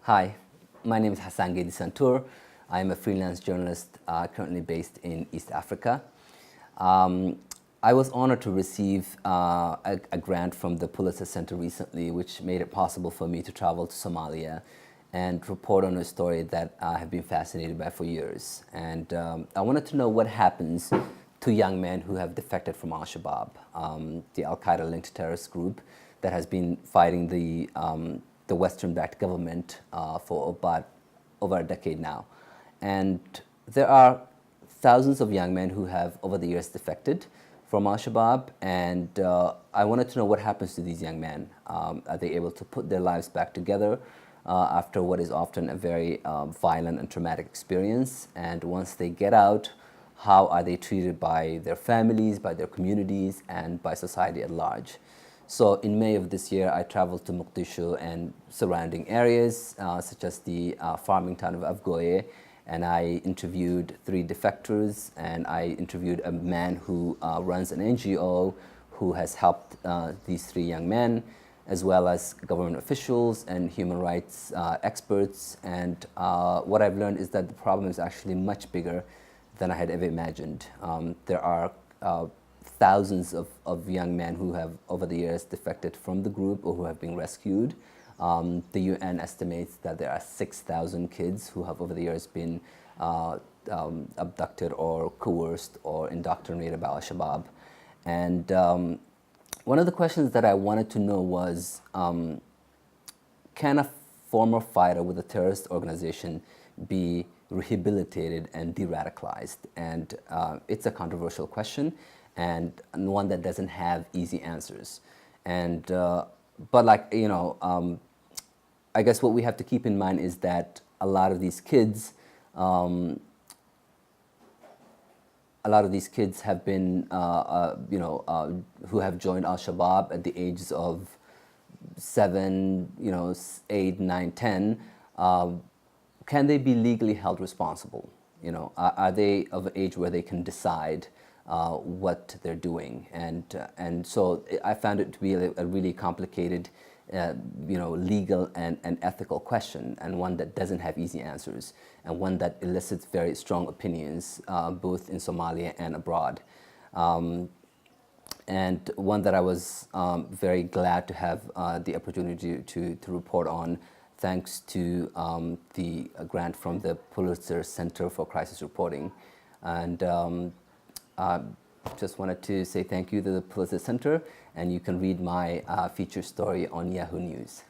Hi, my name is Hassan Ghedi Santur. I am a freelance journalist currently based in East Africa. I was honored to receive a grant from the Pulitzer Center recently, which made it possible for me to travel to Somalia and report on a story that I have been fascinated by for years. And I wanted to know what happens to young men who have defected from al-Shabab, the al-Qaeda-linked terrorist group that has been fighting the Western-backed government for about over a decade now. And there are thousands of young men who have over the years defected from al-Shabab, and I wanted to know what happens to these young men. Are they able to put their lives back together after what is often a very violent and traumatic experience? And once they get out, how are they treated by their families, by their communities, and by society at large? So in May of this year, I traveled to Mogadishu and surrounding areas, such as the farming town of Afgoye, and I interviewed 3 defectors, and I interviewed a man who runs an NGO who has helped these 3 young men, as well as government officials and human rights experts. And what I've learned is that the problem is actually much bigger than I had ever imagined. There are thousands of young men who have over the years defected from the group or who have been rescued. The UN estimates that there are 6,000 kids who have over the years been abducted or coerced or indoctrinated by al-Shabab. And one of the questions that I wanted to know was, can a former fighter with a terrorist organization be rehabilitated and de-radicalized? And it's a controversial question, and one that doesn't have easy answers. And but like, you know, I guess what we have to keep in mind is that a lot of these kids have been, who have joined al-Shabab at the ages of 7, 8, 9, 10. Can they be legally held responsible? Are they of an age where they can decide what they're doing? And so I found it to be a really complicated, legal and ethical question, and one that doesn't have easy answers, and one that elicits very strong opinions, both in Somalia and abroad. And one that I was very glad to have the opportunity to report on, thanks to the grant from the Pulitzer Center for Crisis Reporting. And just wanted to say thank you to the Pulitzer Center, and you can read my feature story on Yahoo News.